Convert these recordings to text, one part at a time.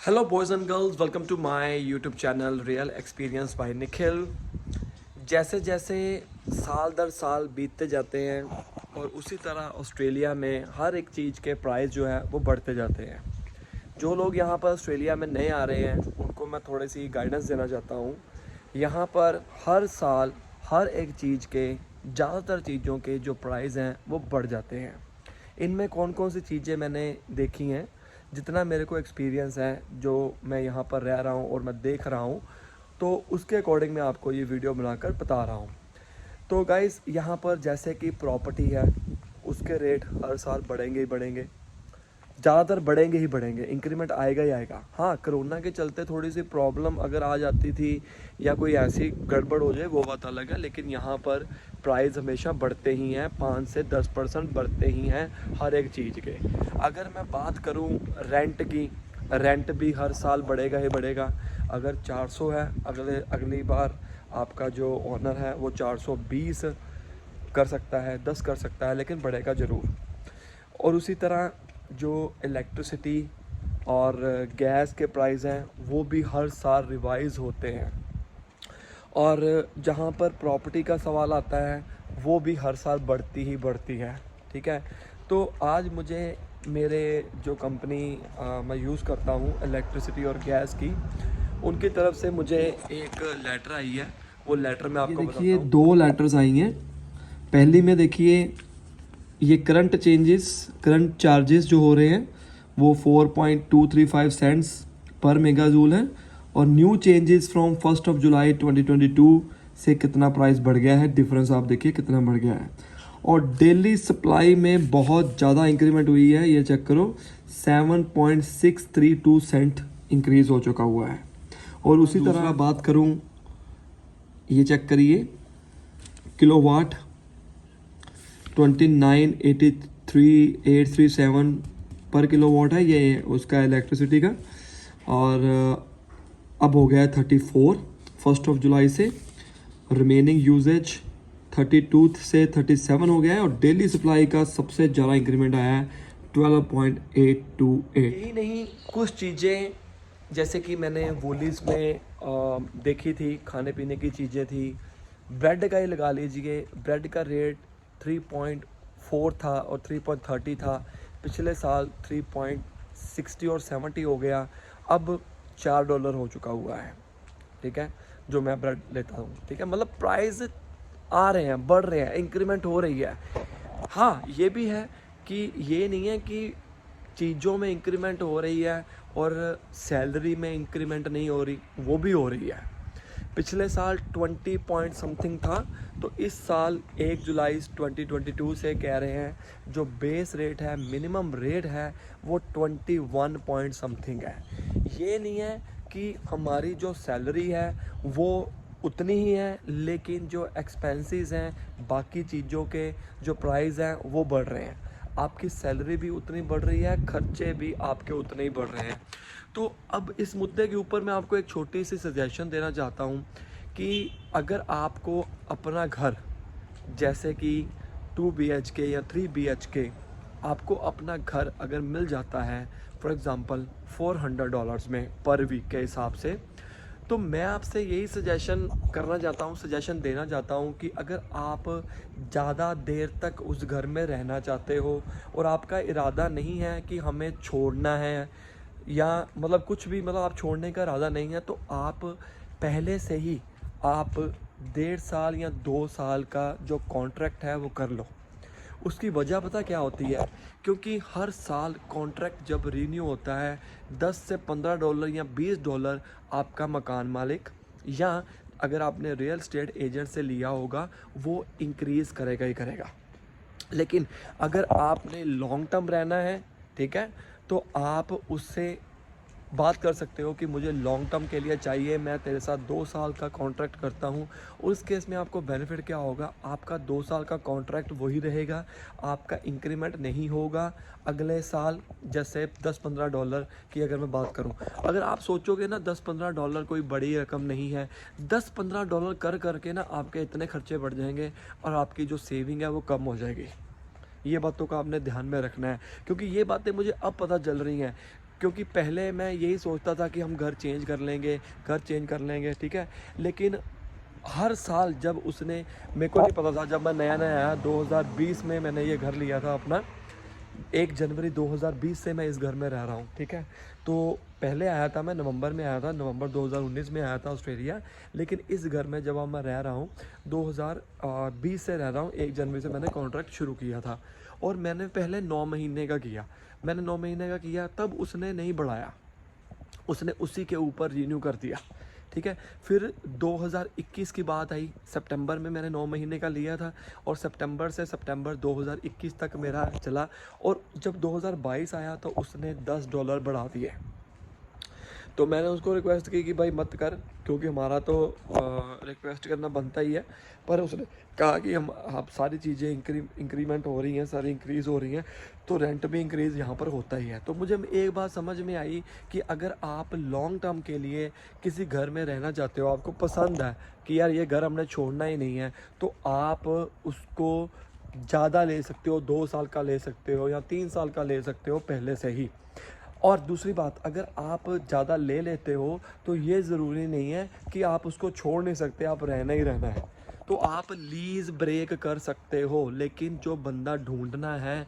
Hello boys and girls, welcome to my YouTube channel real experience by Nikhil. जैसे जैसे साल दर साल बीतते जाते हैं और उसी तरह ऑस्ट्रेलिया में हर एक चीज़ के प्राइस जो है वो बढ़ते जाते हैं। जो लोग यहाँ पर ऑस्ट्रेलिया में नए आ रहे हैं उनको मैं थोड़ी सी गाइडेंस देना चाहता हूँ। यहाँ पर हर साल हर एक चीज़ के ज़्यादातर चीज़ों के जो प्राइस हैं वो बढ़ जाते हैं। इनमें कौन कौन सी चीज़ें मैंने देखी हैं, जितना मेरे को एक्सपीरियंस है, जो मैं यहाँ पर रह रहा हूँ और मैं देख रहा हूँ, तो उसके अकॉर्डिंग मैं आपको ये वीडियो बनाकर बता रहा हूँ। तो गाइस, यहाँ पर जैसे कि प्रॉपर्टी है, उसके रेट हर साल बढ़ेंगे ही बढ़ेंगे, ज़्यादातर बढ़ेंगे ही बढ़ेंगे, इंक्रीमेंट आएगा ही आएगा। हाँ, कोरोना के चलते थोड़ी सी प्रॉब्लम अगर आ जाती थी या कोई ऐसी गड़बड़ हो जाए वो बात अलग है, लेकिन यहाँ पर प्राइस हमेशा बढ़ते ही हैं, 5 से 10% बढ़ते ही हैं हर एक चीज़ के। अगर मैं बात करूँ रेंट की, रेंट भी हर साल बढ़ेगा ही बढ़ेगा। अगर 400 है, अगली बार आपका जो ओनर है वो 420 कर सकता है, 10 कर सकता है, लेकिन बढ़ेगा ज़रूर। और उसी तरह जो इलेक्ट्रिसिटी और गैस के प्राइस हैं वो भी हर साल रिवाइज़ होते हैं। और जहाँ पर प्रॉपर्टी का सवाल आता है वो भी हर साल बढ़ती ही बढ़ती है। ठीक है, तो आज मुझे मेरे जो कंपनी मैं यूज़ करता हूँ इलेक्ट्रिसिटी और गैस की, उनकी तरफ से मुझे एक लेटर आई है। वो लेटर मैं आपको देखिए बताता हूँ। दो लेटर्स आई हैं। पहली में देखिए ये करंट चार्जेस जो हो रहे हैं वो 4.235 सेंट्स पर मेगा जूल है। और न्यू चेंजेस फ्रॉम 1 जुलाई 2022 से कितना प्राइस बढ़ गया है, डिफरेंस आप देखिए कितना बढ़ गया है। और डेली सप्लाई में बहुत ज़्यादा इंक्रीमेंट हुई है, ये चेक करो 7.632 सेंट इंक्रीज़ हो चुका हुआ है। और उसी तरह बात करूं, ये चेक करिए किलोवाट 29,83,837 पर किलोवाट है ये उसका इलेक्ट्रिसिटी का। और अब हो गया है 34 1 जुलाई से। रिमेनिंग यूजेज 32 से 37 हो गया है। और डेली सप्लाई का सबसे ज़्यादा इंक्रीमेंट आया है 12.828। यही नहीं, कुछ चीज़ें जैसे कि मैंने वोलीज में देखी थी, खाने पीने की चीज़ें थी। ब्रेड का ही लगा लीजिए, ब्रेड का रेट 3.4 था और 3.30 था। पिछले साल 3.60 और 70 हो गया, अब $4 हो चुका हुआ है। ठीक है, जो मैं ब्रेड लेता हूँ। ठीक है, मतलब प्राइस आ रहे हैं, बढ़ रहे हैं, इंक्रीमेंट हो रही है। हाँ, ये भी है कि ये नहीं है कि चीज़ों में इंक्रीमेंट हो रही है और सैलरी में इंक्रीमेंट नहीं हो रही, वो भी हो रही है। पिछले साल 20 पॉइंट समथिंग था, तो इस साल 1 जुलाई 2022 से कह रहे हैं जो बेस रेट है, मिनिमम रेट है, वो 21 पॉइंट समथिंग है। ये नहीं है कि हमारी जो सैलरी है वो उतनी ही है, लेकिन जो एक्सपेंसेस हैं, बाकी चीज़ों के जो प्राइस हैं वो बढ़ रहे हैं। आपकी सैलरी भी उतनी बढ़ रही है, खर्चे भी आपके उतने ही बढ़ रहे हैं। तो अब इस मुद्दे के ऊपर मैं आपको एक छोटी सी सजेशन देना चाहता हूँ कि अगर आपको अपना घर, जैसे कि 2 BHK या 3 BHK, आपको अपना घर अगर मिल जाता है फॉर एग्ज़ाम्पल $400 में पर वीक के हिसाब से, तो मैं आपसे यही सजेशन देना चाहता हूँ कि अगर आप ज़्यादा देर तक उस घर में रहना चाहते हो और आपका इरादा नहीं है कि हमें छोड़ना है, या मतलब कुछ भी, मतलब आप छोड़ने का इरादा नहीं है, तो आप पहले से ही आप 1.5 साल या 2 साल का जो कॉन्ट्रैक्ट है वो कर लो। उसकी वजह पता क्या होती है? क्योंकि हर साल कॉन्ट्रैक्ट जब रीन्यू होता है, $10 से $15 या $20 आपका मकान मालिक, या अगर आपने रियल एस्टेट एजेंट से लिया होगा, वो इंक्रीज़ करेगा ही करेगा। लेकिन अगर आपने लॉन्ग टर्म रहना है, ठीक है, तो आप उससे बात कर सकते हो कि मुझे लॉन्ग टर्म के लिए चाहिए, मैं तेरे साथ 2 साल का कॉन्ट्रैक्ट करता हूँ। उस केस में आपको बेनिफिट क्या होगा? आपका 2 साल का कॉन्ट्रैक्ट वही रहेगा, आपका इंक्रीमेंट नहीं होगा अगले साल। जैसे $10-15 की अगर मैं बात करूँ, अगर आप सोचोगे ना $10-15 कोई बड़ी रकम नहीं है, $10-15 कर करके ना आपके इतने खर्चे बढ़ जाएंगे और आपकी जो सेविंग है वो कम हो जाएगी। ये बातों का आपने ध्यान में रखना है, क्योंकि ये बातें मुझे अब पता चल रही हैं। क्योंकि पहले मैं यही सोचता था कि हम घर चेंज कर लेंगे, ठीक है। लेकिन हर साल जब उसने, मेरे को नहीं पता था, जब मैं नया नया आया 2020 में मैंने ये घर लिया था अपना, 1 जनवरी 2020 से मैं इस घर में रह रहा हूँ, ठीक है। तो पहले आया था मैं नवंबर में आया था, नवंबर 2019 में आया था ऑस्ट्रेलिया। लेकिन इस घर में जब अब मैं रह रहा हूँ 2020 से रह रहा हूँ, 1 जनवरी से मैंने कॉन्ट्रैक्ट शुरू किया था। और मैंने पहले 9 महीने का किया, मैंने 9 महीने का किया, तब उसने नहीं बढ़ाया, उसने उसी के ऊपर रिन्यू कर दिया, ठीक है। फिर 2021 की बात आई, सितंबर में मैंने 9 महीने का लिया था और सितंबर से सितंबर 2021 तक मेरा चला। और जब 2022 आया तो उसने $10 बढ़ा दिए। तो मैंने उसको रिक्वेस्ट की कि भाई मत कर, क्योंकि हमारा तो रिक्वेस्ट करना बनता ही है। पर उसने कहा कि हम आप सारी चीज़ें इंक्रीमेंट हो रही हैं, सारी इंक्रीज़ हो रही हैं, तो रेंट भी इंक्रीज़ यहाँ पर होता ही है। तो मुझे एक बात समझ में आई कि अगर आप लॉन्ग टर्म के लिए किसी घर में रहना चाहते हो, आपको पसंद है कि यार ये घर हमने छोड़ना ही नहीं है, तो आप उसको ज़्यादा ले सकते हो, 2 साल का ले सकते हो या 3 साल का ले सकते हो पहले से ही। और दूसरी बात, अगर आप ज़्यादा ले लेते हो तो ये ज़रूरी नहीं है कि आप उसको छोड़ नहीं सकते, आप रहना ही रहना है। तो आप लीज़ ब्रेक कर सकते हो, लेकिन जो बंदा ढूंढना है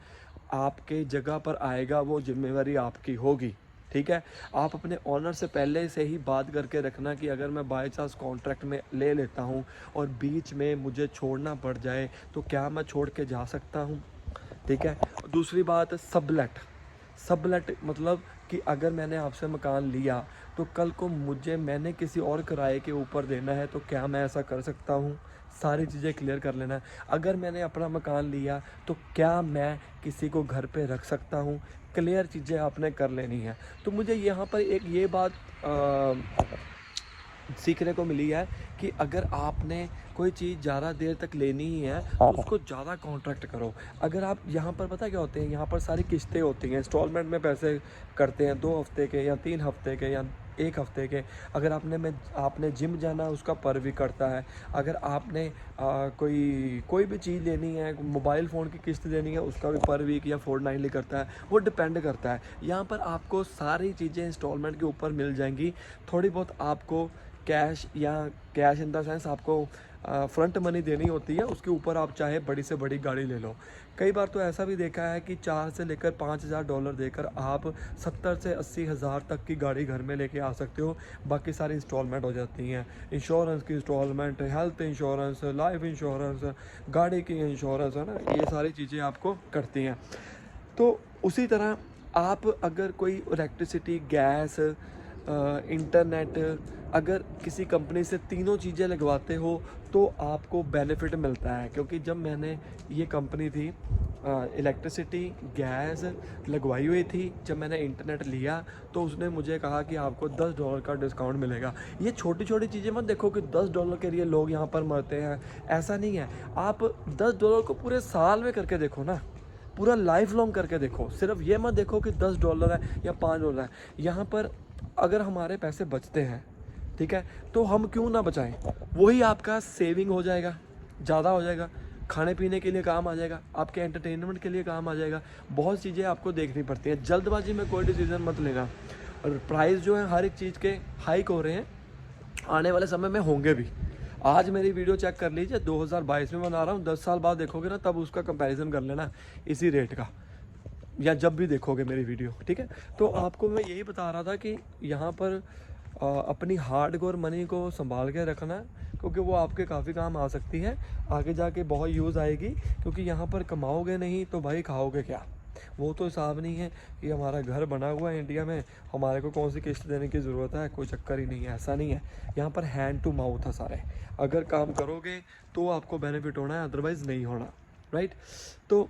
आपके जगह पर आएगा, वो जिम्मेवारी आपकी होगी, ठीक है। आप अपने ऑनर से पहले से ही बात करके रखना कि अगर मैं बाय चांस कॉन्ट्रैक्ट में ले लेता हूँ और बीच में मुझे छोड़ना पड़ जाए तो क्या मैं छोड़ के जा सकता हूँ, ठीक है। दूसरी बात, सबलेट मतलब कि अगर मैंने आपसे मकान लिया तो कल को मैंने किसी और किराए के ऊपर देना है, तो क्या मैं ऐसा कर सकता हूँ, सारी चीज़ें क्लियर कर लेना है। अगर मैंने अपना मकान लिया तो क्या मैं किसी को घर पे रख सकता हूँ, क्लियर चीज़ें आपने कर लेनी है। तो मुझे यहाँ पर एक ये बात सीखने को मिली है कि अगर आपने कोई चीज़ ज़्यादा देर तक लेनी ही है तो उसको ज़्यादा कॉन्ट्रैक्ट करो। अगर आप यहाँ पर, पता क्या होते हैं, यहाँ पर सारी किस्तें होती हैं, इंस्टॉलमेंट में पैसे करते हैं, 2 हफ्ते के या 3 हफ्ते के या 1 हफ्ते के। अगर आपने जिम जाना है उसका पर भी कटता है। अगर आपने कोई भी चीज़ लेनी है, मोबाइल फ़ोन की किस्त देनी है, उसका भी पर वीक या फोर्टनाइटली करता है, वो डिपेंड करता है। यहाँ पर आपको सारी चीज़ें इंस्टॉलमेंट के ऊपर मिल जाएंगी। थोड़ी बहुत आपको कैश इन द सेंस आपको फ्रंट मनी देनी होती है, उसके ऊपर आप चाहे बड़ी से बड़ी गाड़ी ले लो। कई बार तो ऐसा भी देखा है कि 4 से लेकर $5,000 देकर आप 70 से 80 हज़ार तक की गाड़ी घर में लेके आ सकते हो। बाकी सारी इंस्टॉलमेंट हो जाती हैं, इंश्योरेंस की instalment, health insurance, life insurance, गाड़ी की इंश्योरेंस, है ना, ये सारी चीज़ें आपको करती हैं। तो उसी तरह आप अगर कोई इलेक्ट्रिसिटी, गैस, इंटरनेट अगर किसी कंपनी से तीनों चीज़ें लगवाते हो तो आपको बेनिफिट मिलता है। क्योंकि जब मैंने ये कंपनी थी, इलेक्ट्रिसिटी, गैस लगवाई हुई थी, जब मैंने इंटरनेट लिया तो उसने मुझे कहा कि आपको $10 का डिस्काउंट मिलेगा। ये छोटी छोटी चीज़ें मत देखो कि $10 के लिए लोग यहाँ पर मरते हैं, ऐसा नहीं है। आप $10 को पूरे साल में करके देखो ना, पूरा लाइफ लॉन्ग करके देखो। सिर्फ ये मत देखो कि $10 है या $5 है। यहाँ पर अगर हमारे पैसे बचते हैं, ठीक है, तो हम क्यों ना बचाएं, वही आपका सेविंग हो जाएगा, ज़्यादा हो जाएगा, खाने पीने के लिए काम आ जाएगा, आपके एंटरटेनमेंट के लिए काम आ जाएगा। बहुत चीज़ें आपको देखनी पड़ती हैं, जल्दबाजी में कोई डिसीज़न मत लेना। और प्राइस जो है हर एक चीज़ के हाइक हो रहे हैं, आने वाले समय में होंगे भी। आज मेरी वीडियो चेक कर लीजिए, 2022 में बना रहा हूँ, 10 साल बाद देखोगे ना, तब उसका कंपैरिजन कर लेना इसी रेट का, या जब भी देखोगे मेरी वीडियो, ठीक है। तो आपको मैं यही बता रहा था कि यहाँ पर अपनी हार्डकोर मनी को संभाल के रखना, क्योंकि वो आपके काफ़ी काम आ सकती है, आगे जाके बहुत यूज़ आएगी। क्योंकि यहाँ पर कमाओगे नहीं तो भाई खाओगे क्या, वो तो हिसाब नहीं है कि हमारा घर बना हुआ है इंडिया में, हमारे को कौन सी किस्त देने की ज़रूरत है, कोई चक्कर ही नहीं है, ऐसा नहीं है। यहाँ पर हैंड टू माउथ है सारे, अगर काम करोगे तो आपको बेनिफिट होना है, अदरवाइज़ नहीं होना, राइट। तो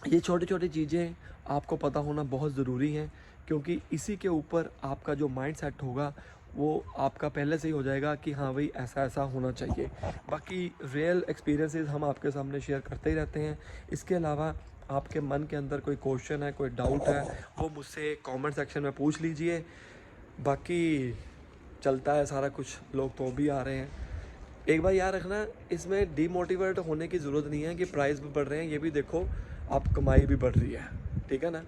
ये छोटी छोटी चीज़ें आपको पता होना बहुत ज़रूरी है, क्योंकि इसी के ऊपर आपका जो माइंड सेट होगा वो आपका पहले से ही हो जाएगा कि हाँ भाई ऐसा ऐसा होना चाहिए। बाकी रियल एक्सपीरियंसेस हम आपके सामने शेयर करते ही रहते हैं। इसके अलावा आपके मन के अंदर कोई क्वेश्चन है, कोई डाउट है, वो मुझसे कमेंट सेक्शन में पूछ लीजिए। बाकी चलता है सारा कुछ, लोग तो भी आ रहे हैं। एक बार याद रखना, इसमें डीमोटिवेट होने की ज़रूरत नहीं है कि प्राइस भी बढ़ रहे हैं, ये भी देखो आप कमाई भी बढ़ रही है, ठीक है ना।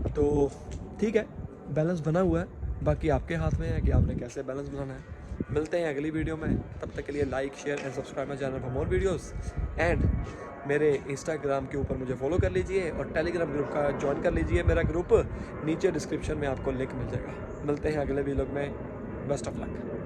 तो ठीक है, बैलेंस बना हुआ है, बाकी आपके हाथ में है कि आपने कैसे बैलेंस बनाना है। मिलते हैं अगली वीडियो में, तब तक के लिए like share and subscribe my channel for more videos and मेरे इंस्टाग्राम के ऊपर मुझे फॉलो कर लीजिए और टेलीग्राम ग्रुप का ज्वाइन कर लीजिए। मेरा ग्रुप नीचे डिस्क्रिप्शन में आपको लिंक मिल जाएगा। मिलते हैं अगले वीडियो में। Best of luck.